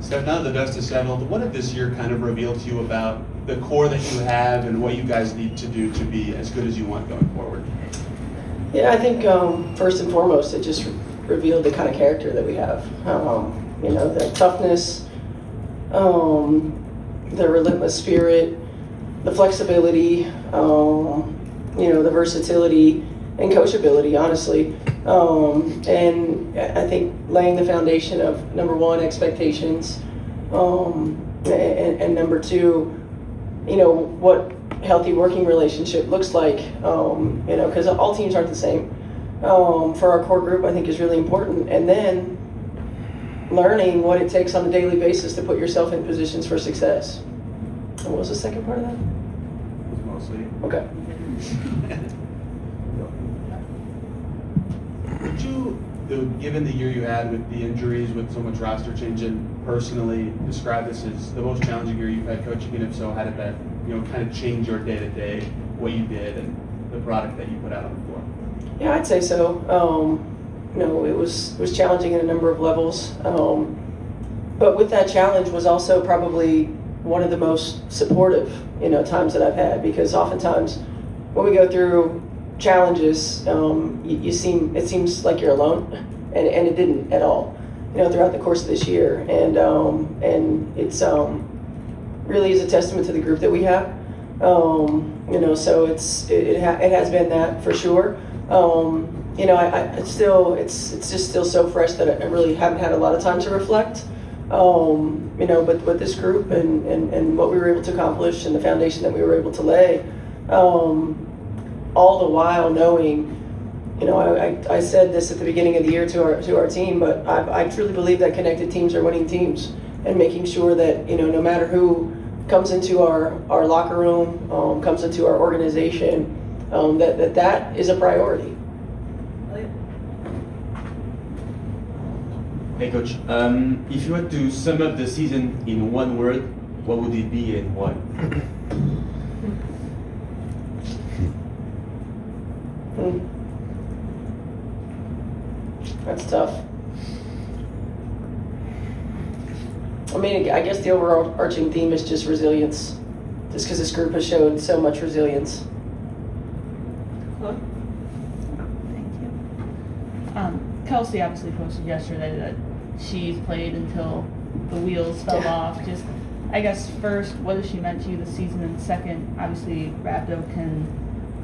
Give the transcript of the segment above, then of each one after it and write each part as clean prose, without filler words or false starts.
Steph, now that the dust is settled, what did this year kind of reveal to you about the core that you have and what you guys need to do to be as good as you want going forward? Yeah, I think first and foremost, it just revealed the kind of character that we have. The toughness, the relentless spirit, the flexibility, the versatility and coachability, honestly. And I think laying the foundation of, number one, expectations, and number two, what healthy working relationship looks like, because all teams aren't the same. For our core group, I think is really important. And then learning what it takes on a daily basis to put yourself in positions for success. And what was the second part of that? Mostly. Okay. Would you, given the year you had with the injuries, with so much roster changing, personally describe this as the most challenging year you've had coaching? And if so, how did that, kind of change your day-to-day, what you did and the product that you put out on the floor? Yeah, I'd say so. It was challenging in a number of levels. But with that challenge was also probably one of the most supportive, times that I've had, because oftentimes when we go through challenges, it seems like you're alone, and it didn't at all, throughout the course of this year. And it's really is a testament to the group that we have. So it has been that for sure. It's just still so fresh that I really haven't had a lot of time to reflect. But this group and what we were able to accomplish and the foundation that we were able to lay, all the while knowing, I said this at the beginning of the year to our team, but I truly believe that connected teams are winning teams, and making sure that, no matter who comes into our locker room, comes into our organization, that is a priority. Hey Coach, if you had to sum up the season in one word, what would it be and why? That's tough. I mean, I guess the overarching theme is just resilience, just because this group has showed so much resilience. Thank you. Kelsey obviously posted yesterday that she's played until the wheels fell off. Just, I guess, first, what has she meant to you this season? And second, obviously, rhabdo can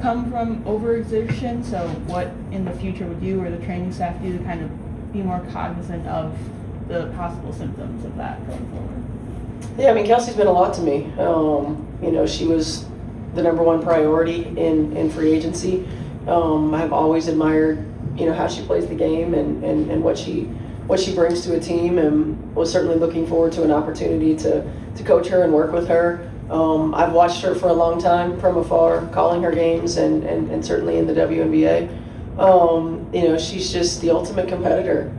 come from overexertion. So what in the future would you or the training staff do to kind of be more cognizant of the possible symptoms of that going forward? Yeah, I mean, Kelsey's been a lot to me. She was the number one priority in free agency. I've always admired, how she plays the game and what she brings to a team, and was certainly looking forward to an opportunity to coach her and work with her. I've watched her for a long time from afar, calling her games and certainly in the WNBA. She's just the ultimate competitor.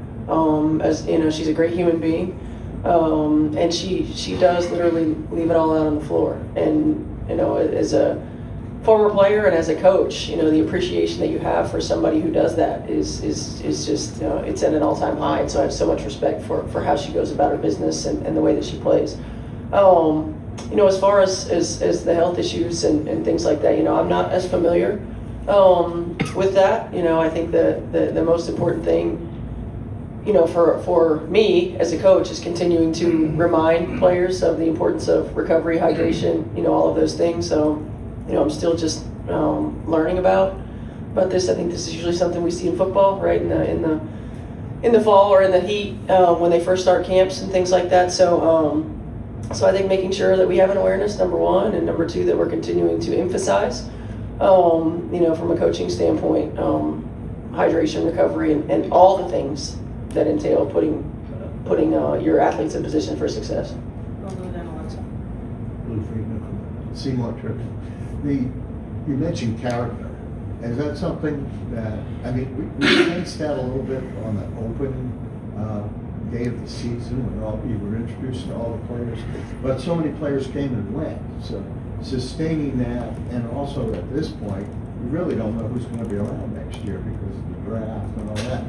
She's a great human being, and she does literally leave it all out on the floor. And as a former player and as a coach, the appreciation that you have for somebody who does that is just it's at an all-time high. And so I have so much respect for how she goes about her business and the way that she plays. As far as the health issues and things like that, I'm not as familiar with that. I think the most important thing, for me as a coach, is continuing to remind players of the importance of recovery, hydration, all of those things. So, I'm still just learning about this. I think this is usually something we see in football, right? In the fall or in the heat, when they first start camps and things like that. So I think making sure that we have an awareness, number one, and number two, that we're continuing to emphasize, from a coaching standpoint, hydration, recovery, and all the things that entail putting your athletes in position for success. Seymour Trip. You mentioned character. Is that something that, we sensed that a little bit on the opening day of the season when you were introduced to all the players, but so many players came and went. So sustaining that, and also at this point, you really don't know who's going to be around next year because of the draft and all that.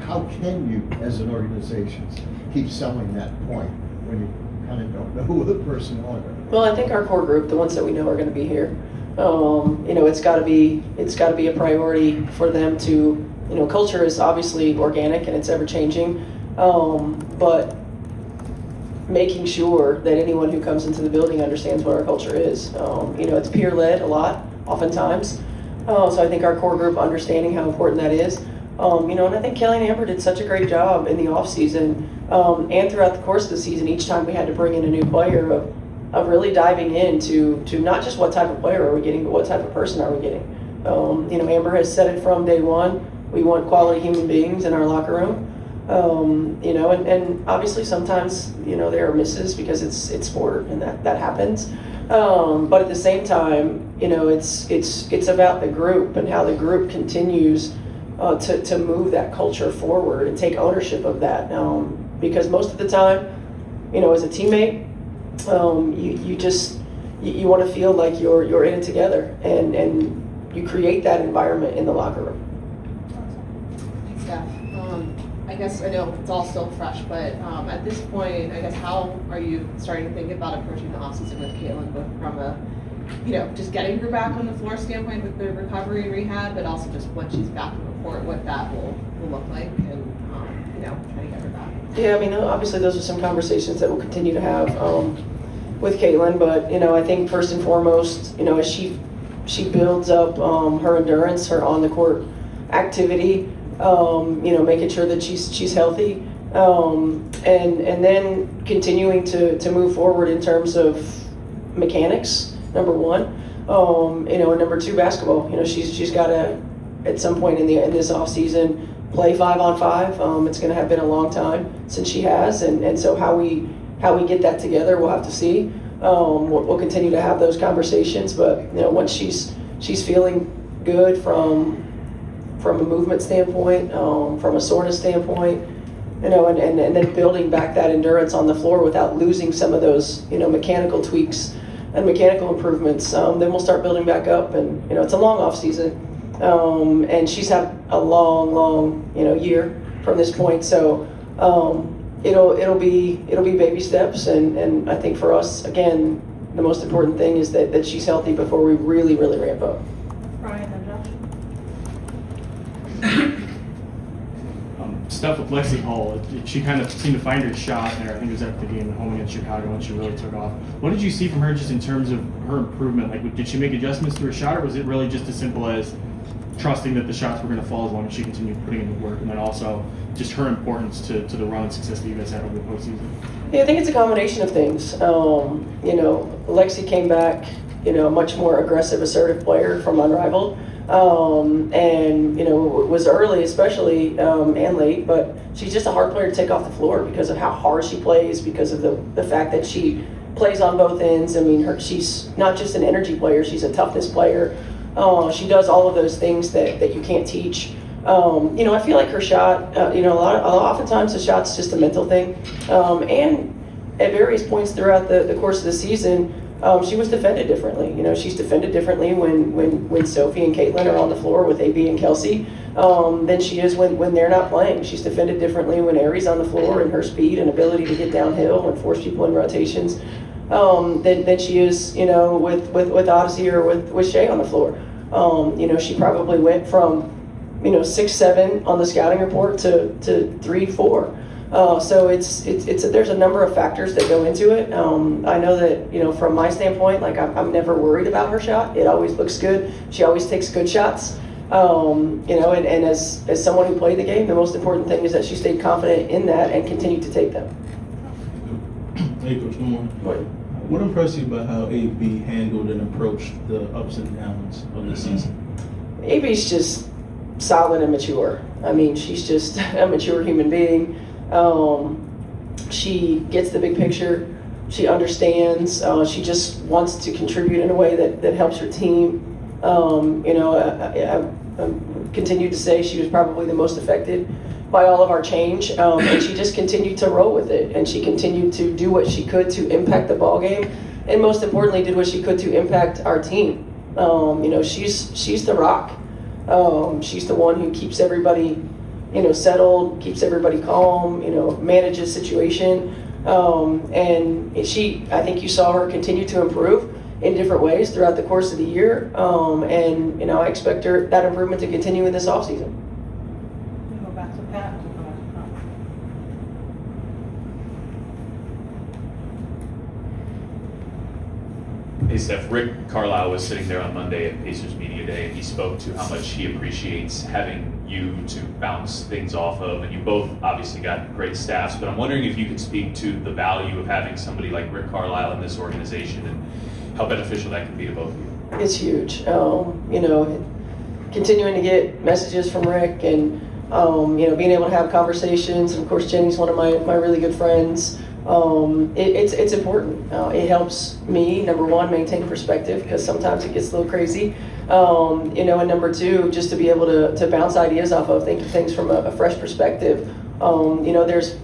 How can you, as an organization, keep selling that point when you kind of don't know who the personnel are going to be? Well, I think our core group, the ones that we know are going to be here, it's got to be a priority for them to, culture is obviously organic and it's ever changing, but making sure that anyone who comes into the building understands what our culture is. It's peer-led a lot, oftentimes. So I think our core group understanding how important that is. And I think Kelly and Amber did such a great job in the off season and throughout the course of the season. Each time we had to bring in a new player of really diving into not just what type of player are we getting, but what type of person are we getting. Amber has said it from day one. We want quality human beings in our locker room. And obviously sometimes, there are misses because it's sport and that happens. But at the same time, it's about the group and how the group continues to move that culture forward and take ownership of that. Because most of the time, as a teammate, you want to feel like you're in it together and you create that environment in the locker room. Thanks, Steph. I guess I know it's all still fresh, but at this point, I guess how are you starting to think about approaching the offseason with Caitlin, both from a, just getting her back on the floor standpoint with the recovery and rehab, but also just when she's back on the court, what that will look like and, trying to get her back. Yeah, obviously those are some conversations that we'll continue to have with Caitlin, but, I think first and foremost, as she builds up her endurance, her on-the-court activity, making sure that she's healthy, and then continuing to move forward in terms of mechanics, number one, and number two, basketball. She's got to, at some point in this off season, play 5-on-5. It's going to have been a long time since she has, and so how we get that together, we'll have to see. We'll continue to have those conversations, but once she's feeling good from a movement standpoint, from a soreness standpoint, and then building back that endurance on the floor without losing some of those, mechanical tweaks and mechanical improvements, then we'll start building back up. And, it's a long off season, and she's had a long, year from this point. So, it'll be baby steps. And I think for us, again, the most important thing is that she's healthy before we really, really ramp up. Brian and Josh. Stuff with Lexi Hall, she kind of seemed to find her shot there. I think it was at the game at home against Chicago when she really took off. What did you see from her just in terms of her improvement? Like, did she make adjustments to her shot, or was it really just as simple as trusting that the shots were going to fall as long as she continued putting in the work? And then also just her importance to the run and success that you guys had over the postseason? Yeah, I think it's a combination of things. Lexi came back, a much more aggressive, assertive player from Unrivaled. And was early especially and late, but she's just a hard player to take off the floor because of how hard she plays, because of the fact that she plays on both ends. She's not just an energy player, she's a toughness player. She does all of those things that you can't teach. I feel like her shot, oftentimes the shot's just a mental thing. And at various points throughout the course of the season, she was defended differently. She's defended differently when Sophie and Caitlin are on the floor with AB and Kelsey than she is when they're not playing. She's defended differently when Ari's on the floor and her speed and ability to get downhill and force people in rotations than she is, with Odyssey or with Shay on the floor. She probably went from, 6'7" on the scouting report to 3'4". So there's a number of factors that go into it. I know that, from my standpoint, like I'm never worried about her shot. It always looks good. She always takes good shots. And as someone who played the game, the most important thing is that she stayed confident in that and continued to take them. Hey, Coach, good morning. What impressed you about how AB handled and approached the ups and downs of the season? AB's just solid and mature. She's just a mature human being. She gets the big picture. She understands. She just wants to contribute in a way that helps her team. I continue to say she was probably the most affected by all of our change, and she just continued to roll with it, and she continued to do what she could to impact the ball game, and most importantly, did what she could to impact our team. She's the rock. She's the one who keeps everybody, settled, keeps everybody calm, manages situation. And I think you saw her continue to improve in different ways throughout the course of the year. And I expect that improvement to continue in this offseason. Go back to Pat. Hey Steph, Rick Carlisle was sitting there on Monday at Pacers Media Day, and he spoke to how much he appreciates having you to bounce things off of, and you both obviously got great staffs, but I'm wondering if you could speak to the value of having somebody like Rick Carlisle in this organization and how beneficial that can be to both of you. It's huge. Continuing to get messages from Rick and, being able to have conversations. And of course, Jenny's one of my really good friends. It's important. It helps me, number one, maintain perspective because sometimes it gets a little crazy. And number two, just to be able to bounce ideas off of, think of things from a fresh perspective. There's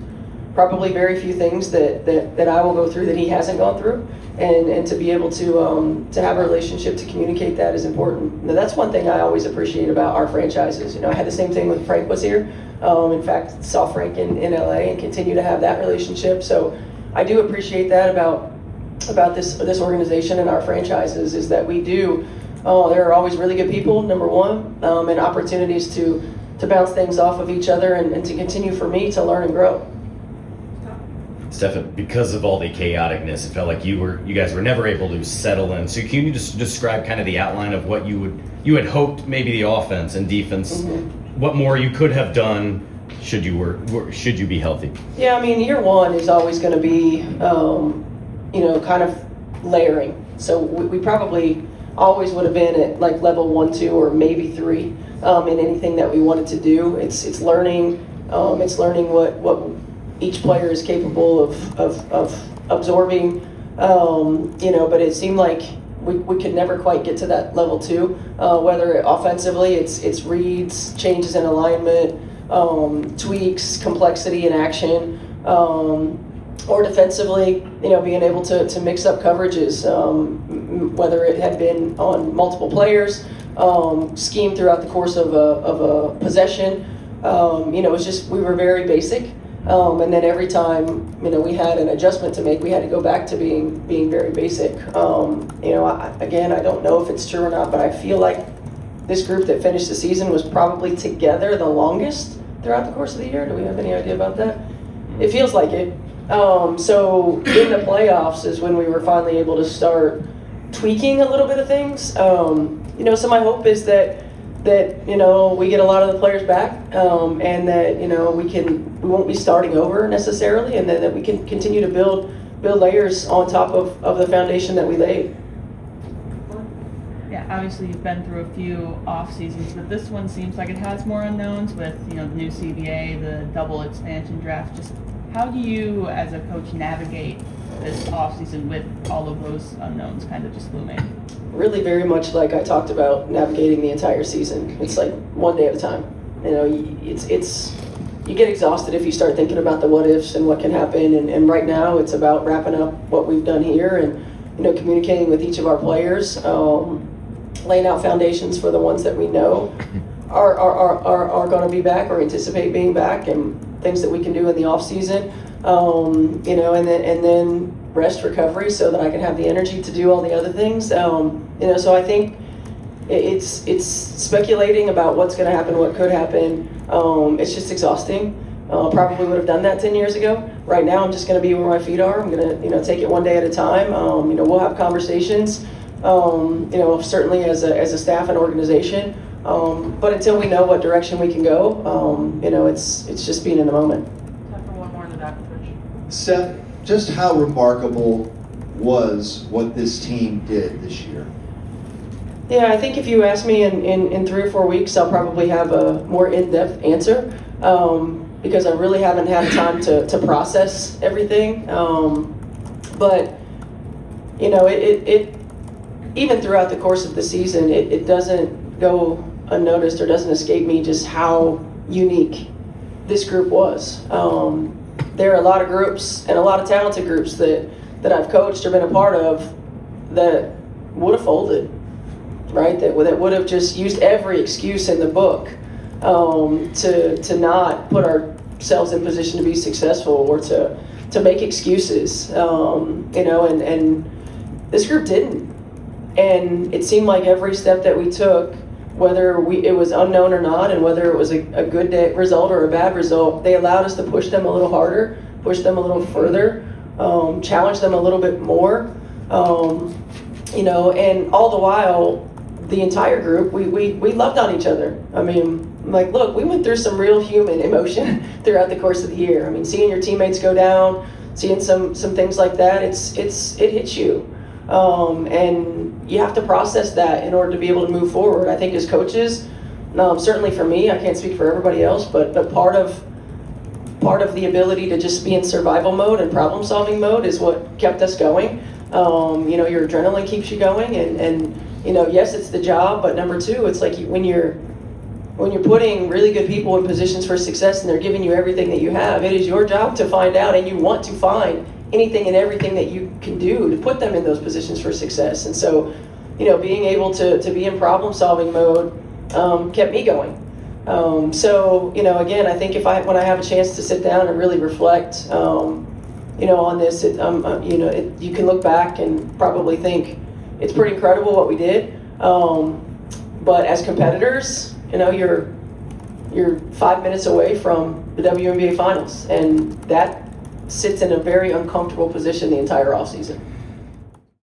probably very few things that I will go through that he hasn't gone through. And to be able to have a relationship to communicate that is important. Now, that's one thing I always appreciate about our franchises. I had the same thing when Frank was here. In fact, saw Frank in LA and continue to have that relationship. So I do appreciate that about this organization and our franchises is that we do. There are always really good people, number one, and opportunities to bounce things off of each other and to continue for me to learn and grow. Stephen, because of all the chaoticness, it felt like you guys were never able to settle in. So can you just describe kind of the outline of what you had hoped maybe the offense and defense, what more you could have done should you be healthy? Yeah, I mean, year one is always going to be, kind of layering. So we probably always would have been at like level 1, 2, or maybe 3 in anything that we wanted to do. It's learning. It's learning what each player is capable of absorbing, but it seemed like we could never quite get to that level 2, whether offensively it's reads, changes in alignment, tweaks, complexity in action, or defensively, being able to mix up coverages, whether it had been on multiple players, scheme throughout the course of a possession. It was just, we were very basic. And then every time, we had an adjustment to make, we had to go back to being very basic. I don't know if it's true or not, but I feel like this group that finished the season was probably together the longest throughout the course of the year. Do we have any idea about that? It feels like it. So in the playoffs is when we were finally able to start tweaking a little bit of things. So my hope is that we get a lot of the players back, and that we won't be starting over necessarily, and then that we can continue to build layers on top of the foundation that we laid. Yeah, obviously you've been through a few off seasons, but this one seems like it has more unknowns with the new CBA, the double expansion draft. Just how do you, as a coach, navigate this off season with all of those unknowns kind of just looming? Really very much like I talked about navigating the entire season. It's like one day at a time. You get exhausted if you start thinking about the what ifs and what can happen. And right now it's about wrapping up what we've done here and communicating with each of our players, laying out foundations for the ones that we know are going to be back or anticipate being back, and things that we can do in the off season. And then rest, recovery, so that I can have the energy to do all the other things. So I think it's speculating about what's going to happen, what could happen. It's just exhausting. Probably would have done that 10 years ago. Right now, I'm just going to be where my feet are. I'm going to take it one day at a time. We'll have conversations. Certainly as a staff and organization. But until we know what direction we can go, it's just being in the moment. Time for one more in the back, Rich. Steph, just how remarkable was what this team did this year? Yeah, I think if you ask me in 3 or 4 weeks, I'll probably have a more in-depth answer, because I really haven't had time to process everything. But it even throughout the course of the season, it doesn't go unnoticed or doesn't escape me just how unique this group was. There are a lot of groups and a lot of talented groups that I've coached or been a part of that would have folded. right? That would have just used every excuse in the book to not put ourselves in position to be successful or to make excuses, and this group didn't. And it seemed like every step that we took, whether it was unknown or not, and whether it was a good result or a bad result, they allowed us to push them a little harder, push them a little further, challenge them a little bit more, and all the while, the entire group, we loved on each other. I mean, like, look, we went through some real human emotion throughout the course of the year. I mean, seeing your teammates go down, seeing some things like that, it hits you. And you have to process that in order to be able to move forward. I think as coaches, certainly for me, I can't speak for everybody else, but part of the ability to just be in survival mode and problem solving mode is what kept us going. Your adrenaline keeps you going, and yes, it's the job, but number two, it's like when you're putting really good people in positions for success and they're giving you everything that you have, it is your job to find out, and you want to find anything and everything that you can do to put them in those positions for success. And so, being able to be in problem solving mode kept me going. Again, I think when I have a chance to sit down and really reflect, on this, you can look back and probably think it's pretty incredible what we did. But as competitors, you're 5 minutes away from the WNBA Finals, and that sits in a very uncomfortable position the entire offseason.